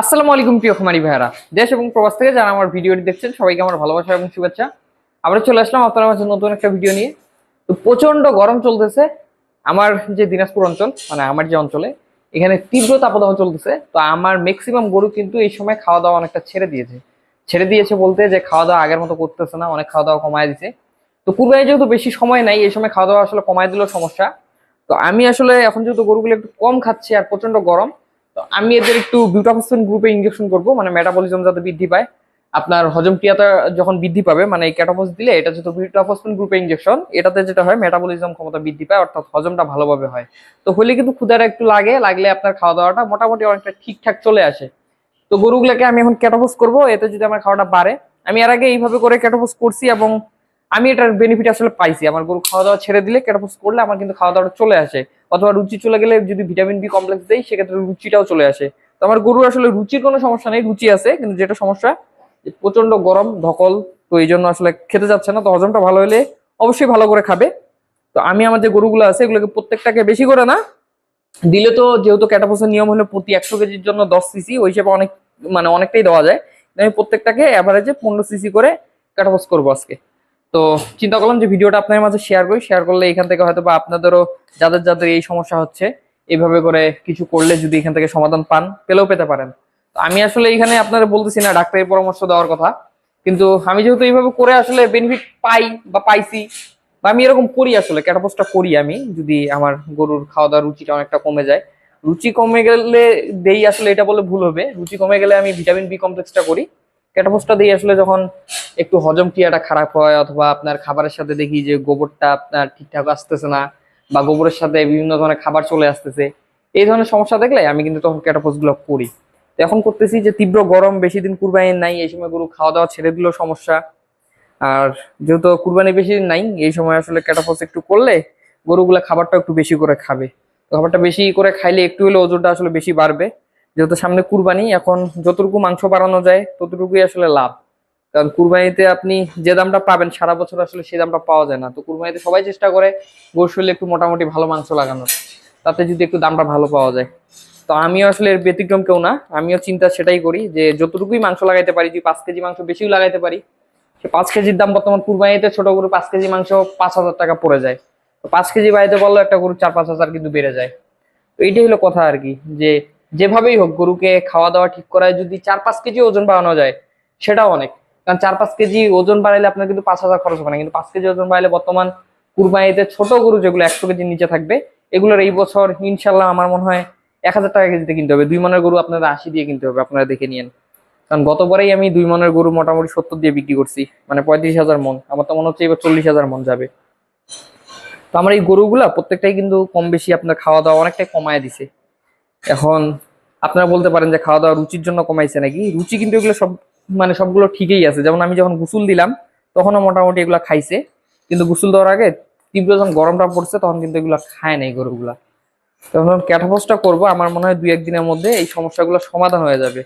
আসসালামু আলাইকুম প্রিয় খামারি ভাইরা, দেশ এবং প্রবাস থেকে যারা আমার ভিডিওটি দেখছেন সবাইকে আমার ভালোবাসা এবং শুভেচ্ছা। আমরা চলে আসলাম আপনার মাঝে নতুন একটা ভিডিও নিয়ে। তো প্রচন্ড গরম চলতেছে আমার যে দিনাজপুর অঞ্চল, মানে আমার যে অঞ্চলে, এখানে তীব্র তাপদাহ চলতেছে। তো আমার ম্যাক্সিমাম গরু কিন্তু এই সময় খাওয়া দাওয়া অনেকটা ছেড়ে দিয়েছে বলতে যে খাওয়া দাওয়া আগের মতো করতেছে না, অনেক খাওয়া দাওয়া কমায় দিছে। তো কুরবানি যেহেতু বেশি সময় নাই, এই সময় খাওয়া দাওয়া আসলে কমায় দিলেও সমস্যা। তো আমি আসলে এখন যেহেতু গরুগুলো একটু কম খাচ্ছে আর প্রচন্ড গরম, তো আমি এদের একটু বিউটাফসফিন গ্রুপে ইনজেকশন করব, মানে মেটাবলিজম যাতে বৃদ্ধি পায়, আপনার হজম ক্রিয়াটা যখন বৃদ্ধি পাবে, মানে এই ক্যাটাফস দিলে এটা যেহেতু বিউটাফসফিন গ্রুপে ইনজেকশন, এটাতে যেটা হয় মেটাবলিজম ক্ষমতা বৃদ্ধি পায়, অর্থাৎ হজমটা ভালোভাবে হয়। তো হলে কিন্তু ক্ষুধাটা একটু লাগলে আপনার খাওয়া দাওয়াটা মোটামুটি অনেকটা ঠিকঠাক চলে আসে। তো গরুগুলোকে আমি এখন ক্যাটাফস করব, এতে যদি আমার খাওয়াটা বাড়ে। আমি এর আগে এইভাবে করে ক্যাটাফস করছি এবং আমি এটার বেনিফিট আসলে পাইছি। আমার গরু খাওয়া দাওয়া ছেড়ে দিলে ক্যাটাফস করলে আমার কিন্তু খাওয়া দাওয়াটা চলে আসে, অথবা রুচি চলে গেলে যদি ভিটামিন বি কমপ্লেক্স দেই সেক্ষেত্রে রুচিটাও চলে আসে। তো আমার গরুর আসলে রুচির কোনো সমস্যা নেই, রুচি আছে, কিন্তু যেটা সমস্যা যে প্রচন্ড গরম ধকল, তো এই জন্য আসলে খেতে যাচ্ছে না। তো হজমটা ভালো হলে অবশ্যই ভালো করে খাবে। তো আমি আমার যে গরুগুলো আছে এগুলোকে প্রত্যেকটাকে বেশি করে না দিলে, তো যেহেতু ক্যাটাফসের নিয়ম হলো প্রতি 100 কেজির জন্য 10 সিসি, ওই হিসেবে অনেক, মানে অনেকটাই দেওয়া যায়। আমি প্রত্যেকটাকে অ্যাভারেজে 15 সিসি করে ক্যাটাফস করবো আজকে। তো চিন্তা করলাম যে ভিডিওটা আপনার মাঝে শেয়ার করলে এখান থেকে হয়তো বা আপনাদেরও, যাদের যাদের এই সমস্যা হচ্ছে, এইভাবে করে কিছু করলে যদি এখান থেকে সমাধান পেতে পারেন। তো আমি আসলে এখানে আপনারা বলতেছি না ডাক্তারের পরামর্শ দেওয়ার কথা, কিন্তু আমি যেহেতু এইভাবে করে আসলে বেনিফিট পাই বা পাইছি, বা আমি এরকম করি, আসলে ক্যাটাপসটা করি আমি, যদি আমার গরুর খাওয়া দাওয়ার রুচিটা অনেকটা কমে যায়। রুচি কমে গেলে দেই আসলে, এটা বলে ভুল হবে, রুচি কমে গেলে আমি ভিটামিন বি কমপ্লেক্সটা করি। ক্যাটাপসটা দিই আসলে যখন একটু হজম ক্রিয়াটা খারাপ হয়, অথবা আপনার খাবারের সাথে দেখি যে গোবরটা আপনার ঠিকঠাক আসতেছে না, বা গোবরের সাথে বিভিন্ন ধরনের খাবার চলে আসতেছে, এই ধরনের সমস্যা দেখলে আমি কিন্তু তখন ক্যাটাপস গুলো করি। তো এখন করতেছি যে তীব্র গরম, বেশি দিন কুরবানি নাই, এই সময় গরু খাওয়া দাওয়া ছেড়ে দিলেও সমস্যা। আর যেহেতু কুরবানি বেশি দিন নাই, এই সময় আসলে ক্যাটাফস একটু করলে গরুগুলা খাবারটা একটু বেশি করে খাবে। তো খাবারটা বেশি করে খাইলে একটু হলে ওজনটা আসলে বেশি বাড়বে। যেহেতু সামনে কুরবানি, এখন যতটুকু মাংস বাড়ানো যায় ততটুকুই আসলে লাভ। কারণ কুরবানিতে আপনি যে দামটা পাবেন সারা বছর আসলে সেই দামটা পাওয়া যায় না। তো কুরবানিতে সবাই চেষ্টা করে গরুর শরীরে একটু মোটামুটি ভালো মাংস লাগানোর, তাতে যদি একটু দামটা ভালো পাওয়া যায়। তো আমিও আসলে এর ব্যতিক্রম কেউ না, আমিও চিন্তা সেটাই করি যে যতটুকুই মাংস লাগাইতে পারি, যদি 5 কেজি মাংস বেশিও লাগাইতে পারি। 5 কেজির দাম বর্তমান কুরবানিতে ছোট গরু 5 কেজি মাংস 5,000 টাকা পড়ে যায়। তো 5 কেজি বাড়িতে বললো একটা গরু 4-5 হাজার কিন্তু বেড়ে যায়। তো এইটাই হলো কথা আর কি, যে যেভাবেই হোক গরুকে খাওয়া দাওয়া ঠিক করায় যদি 4-5 কেজি ওজন বাড়ানো যায় সেটাও অনেক। কারণ 4-5 কেজি ওজন বাড়াইলে আপনার কিন্তু 5,000 খরচ হবে না, কিন্তু 5 কেজি ওজন বাড়াইলে বর্তমান কুরবানিতে ছোট গরু যেগুলো 100 কেজির নিচে থাকবে, এগুলোর এই বছর ইনশাল্লাহ আমার মনে হয় 1,000 টাকা কেজিতে কিনতে হবে। 2 মনের গরু আপনারা 80 দিয়ে কিনতে হবে, আপনারা দেখে নিন। কারণ গতবারেই আমি 2 মনের গরু মোটামুটি 70 দিয়ে বিক্রি করছি, মানে 35,000 মন। আমার তো মনে হচ্ছে এবার 40,000 মন যাবে। তো আমার এই গরুগুলা প্রত্যেকটাই কিন্তু কম বেশি আপনার খাওয়া দাওয়া অনেকটাই কমায় দিছে। এখন আপনারা বলতে পারেন যে খাওয়া দাওয়া রুচির জন্য কমাইছে নাকি, রুচি কিন্তু এগুলো সব, মানে সবগুলো ঠিকই আছে। যেমন আমি যখন গোসল দিলাম তখনও মোটামুটি এগুলা খাইছে, কিন্তু গোসল দেওয়ার আগে তীব্র যখন গরমটা পড়ছে তখন কিন্তু এগুলো খায় না এই গরুগুলা। তখন ক্যাটাফসটা করবো, আমার মনে হয় 2-1 দিনের মধ্যে এই সমস্যাগুলো সমাধান হয়ে যাবে।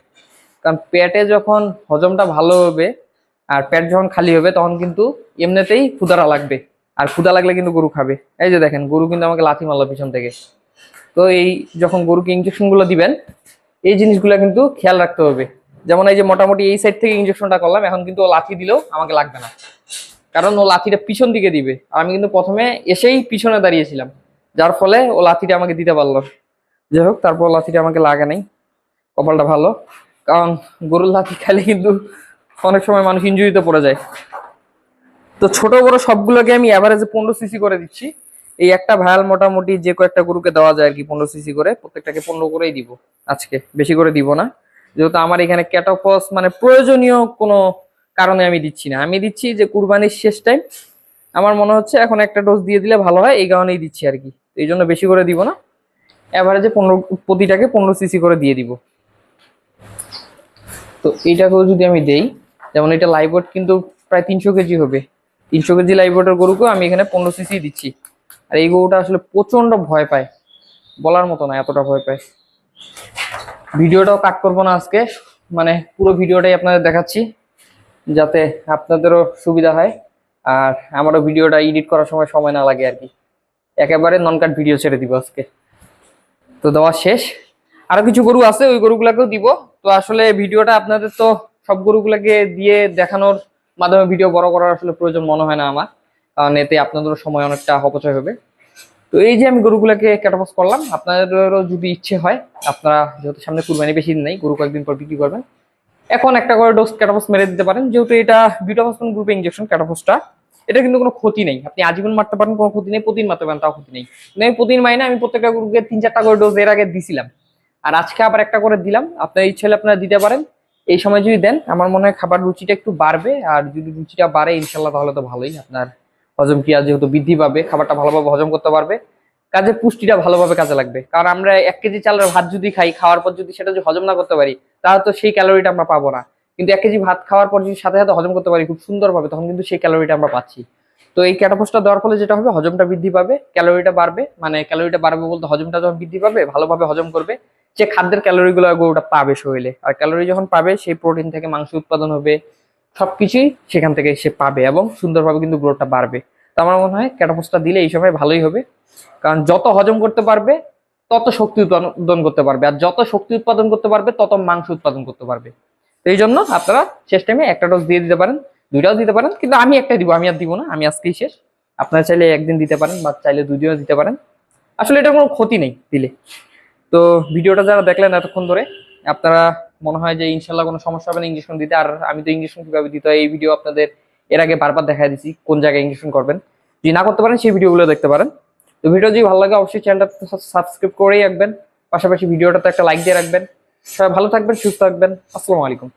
কারণ পেটে যখন হজমটা ভালো হবে আর পেট যখন খালি হবে তখন কিন্তু এমনিতেই ক্ষুধাটা লাগবে, আর ক্ষুধা লাগলে কিন্তু গরু খাবে। এই যে দেখেন গরু কিন্তু আমাকে লাথি মারলো পিছন থেকে। তো এই যখন গরুকে ইঞ্জেকশন গুলো দিবেন, এই জিনিসগুলো কিন্তু খেয়াল রাখতে হবে। যেমন এই যে মোটামুটি এই সাইড থেকে ইঞ্জেকশনটা করলাম, এখন কিন্তু ও লাথি দিলেও আমাকে লাগবে না, কারণ ও লাথিটা পিছন দিকে দিবে, আর আমি কিন্তু প্রথমে এসেই পিছনে দাঁড়িয়েছিলাম, যার ফলে ও লাথিটা আমাকে দিতে পারলো। যাই হোক, তারপর লাথিটা আমাকে লাগে নাই, কপালটা ভালো। কারণ গরুর লাথি খাইলে কিন্তু অনেক সময় মানুষ ইনজুরিতে পড়ে যায়। তো ছোট বড় সবগুলোকে আমি অ্যাভারেজে 15 সিসি করে দিচ্ছি। এই একটা ভায়াল মোটামুটি যে কয়েকটা গরুকে দেওয়া যায় আর কি, 15 সিসি করে, প্রত্যেকটাকে 15 করেই দিব আজকে, বেশি করে দিব না। যেহেতু আমার এখানে ক্যাটাফস মানে প্রয়োজনীয় কোনো কারণে আমি দিচ্ছি না, আমি দিচ্ছি যে কুরবানির শেষ টাইম, আমার মনে হচ্ছে এখন একটা ডোজ দিয়ে দিলে ভালো হয়, এই কারণেই দিচ্ছি আর কি। এই জন্য বেশি করে দিব না, অ্যাভারেজে 15, প্রতিটাকে 15 সিসি করে দিয়ে দিব। তো এইটাকেও যদি আমি দেই, যেমন এটা লাইভ ওয়েট কিন্তু প্রায় 300 কেজি হবে, 300 কেজি লাইভ ওয়েটের গরুকেও আমি এখানে 15 সিসি দিচ্ছি। আর এই গরুটা আসলে প্রচন্ড ভয় পায়, বলার মতো না এতটা ভয় পায়। ভিডিওটাও কাট করবো না আজকে, মানে পুরো ভিডিওটাই আপনাদের দেখাচ্ছি যাতে আপনাদেরও সুবিধা হয়, আর আমারও ভিডিওটা এডিট করার সময় না লাগে আর কি। একেবারে নন কাট ভিডিও ছেড়ে দিব আজকে। তো দেওয়া শেষ, আরো কিছু গরু আছে, ওই গরুগুলাকেও দিব। তো আসলে ভিডিওটা আপনাদের তো সব গরুগুলোকে দিয়ে দেখানোর মাধ্যমে ভিডিও বড় করার আসলে প্রয়োজন মনে হয় না আমার, কারণ এতে আপনাদেরও সময় অনেকটা অপচয় হবে। তো এই যে আমি গরুগুলোকে ক্যাটাফস করলাম, আপনাদেরও যদি ইচ্ছে হয়, আপনারা যেহেতু সামনে কুরবানি বেশি দিন নেই, গরু কয়েকদিন পর বিক্রি করবেন, এখন একটা করে ডোজ ক্যাটাফস মেরে দিতে পারেন। যেহেতু এটা বিউটাফসন গ্রুপে ইনজেকশন ক্যাটাফসটা, এটা কিন্তু কোনো ক্ষতি নেই, আপনি আজীবন মারতে পারেন, কোনো ক্ষতি নেই, প্রতিদিন মারতে পারেন, তাও ক্ষতি নেই। কিন্তু আমি প্রতিদিন মাইনে আমি প্রত্যেকটা গরুকে 3-4টা করে ডোজ এর আগে দিছিলাম, আর আজকে আবার একটা করে দিলাম। আপনার ইচ্ছে হলে আপনারা দিতে পারেন। এই সময় যদি দেন আমার মনে হয় খাবার রুচিটা একটু বাড়বে, আর যদি রুচিটা বাড়ে ইনশাল্লাহ তাহলে তো ভালোই, আপনার হজম ক্রিয়া যেহেতু বৃদ্ধি পাবে, খাবারটা ভালোভাবে হজম করতে পারবে, কাজে পুষ্টিটা ভালোভাবে কাজে লাগবে। কারণ আমরা 1 কেজি চালের ভাত যদি খাই, খাওয়ার পর যদি সেটা যদি হজম না করতে পারি, তাহলে তো সেই ক্যালোরিটা আমরা পাবো না। কিন্তু 1 কেজি ভাত খাওয়ার পর যদি সাথে সাথে হজম করতে পারি খুব সুন্দরভাবে, তখন কিন্তু সেই ক্যালোরিটা আমরা পাচ্ছি। তো এই ক্যাটাফোসটা দেওয়ার ফলে যেটা হবে, হজমটা বৃদ্ধি পাবে, ক্যালোরিটা বাড়বে। মানে ক্যালোরিটা বাড়বে বলতে হজমটা যখন বৃদ্ধি পাবে, ভালোভাবে হজম করবে, যে খাদ্যের ক্যালোরিগুলো গরুটা পাবে শরীরে, আর ক্যালোরি যখন পাবে সেই প্রোটিন থেকে মাংস উৎপাদন হবে, সবকিছুই সেখান থেকে সে পাবে এবং সুন্দরভাবে কিন্তু গ্রোথটা বাড়বে। তো আমার মনে হয় ক্যাটাফোসটা দিলে এই সময় ভালোই হবে, কারণ যত হজম করতে পারবে তত শক্তি উৎপাদন করতে পারবে, আর যত শক্তি উৎপাদন করতে পারবে তত মাংস উৎপাদন করতে পারবে। তো এই জন্য আপনারা শেষ টাইমে একটা ডোজ দিয়ে দিতে পারেন, 2টাও দিতে পারেন, কিন্তু আমি একটাই দিব, আমি আর দিব না, আমি আজকেই শেষ। আপনারা চাইলে একদিন দিতে পারেন বা চাইলে 2 দিনও দিতে পারেন, আসলে এটা কোনো ক্ষতি নেই দিলে। তো ভিডিওটা যারা দেখলেন এতক্ষণ ধরে, আপনারা মনে হয় যে ইনশাল্লাহ কোনো সমস্যা হবে না ইঞ্জেকশন দিতে। আর আমি তো ইঞ্জেকশন কিভাবে দিতে হয় এই ভিডিও আপনাদের এর আগে বারবার দেখা দিচ্ছি, কোন জায়গায় ইঞ্জেকশন করবেন। যদি না করতে পারেন সেই ভিডিওগুলো দেখতে পারেন। তো ভিডিও যদি ভালো লাগে অবশ্যই চ্যানেলটা সাবস্ক্রাইব করেই রাখবেন, পাশাপাশি ভিডিওটাতে একটা লাইক দিয়ে রাখবেন। সবাই ভালো থাকবেন, সুস্থ থাকবেন, আসসালামু আলাইকুম।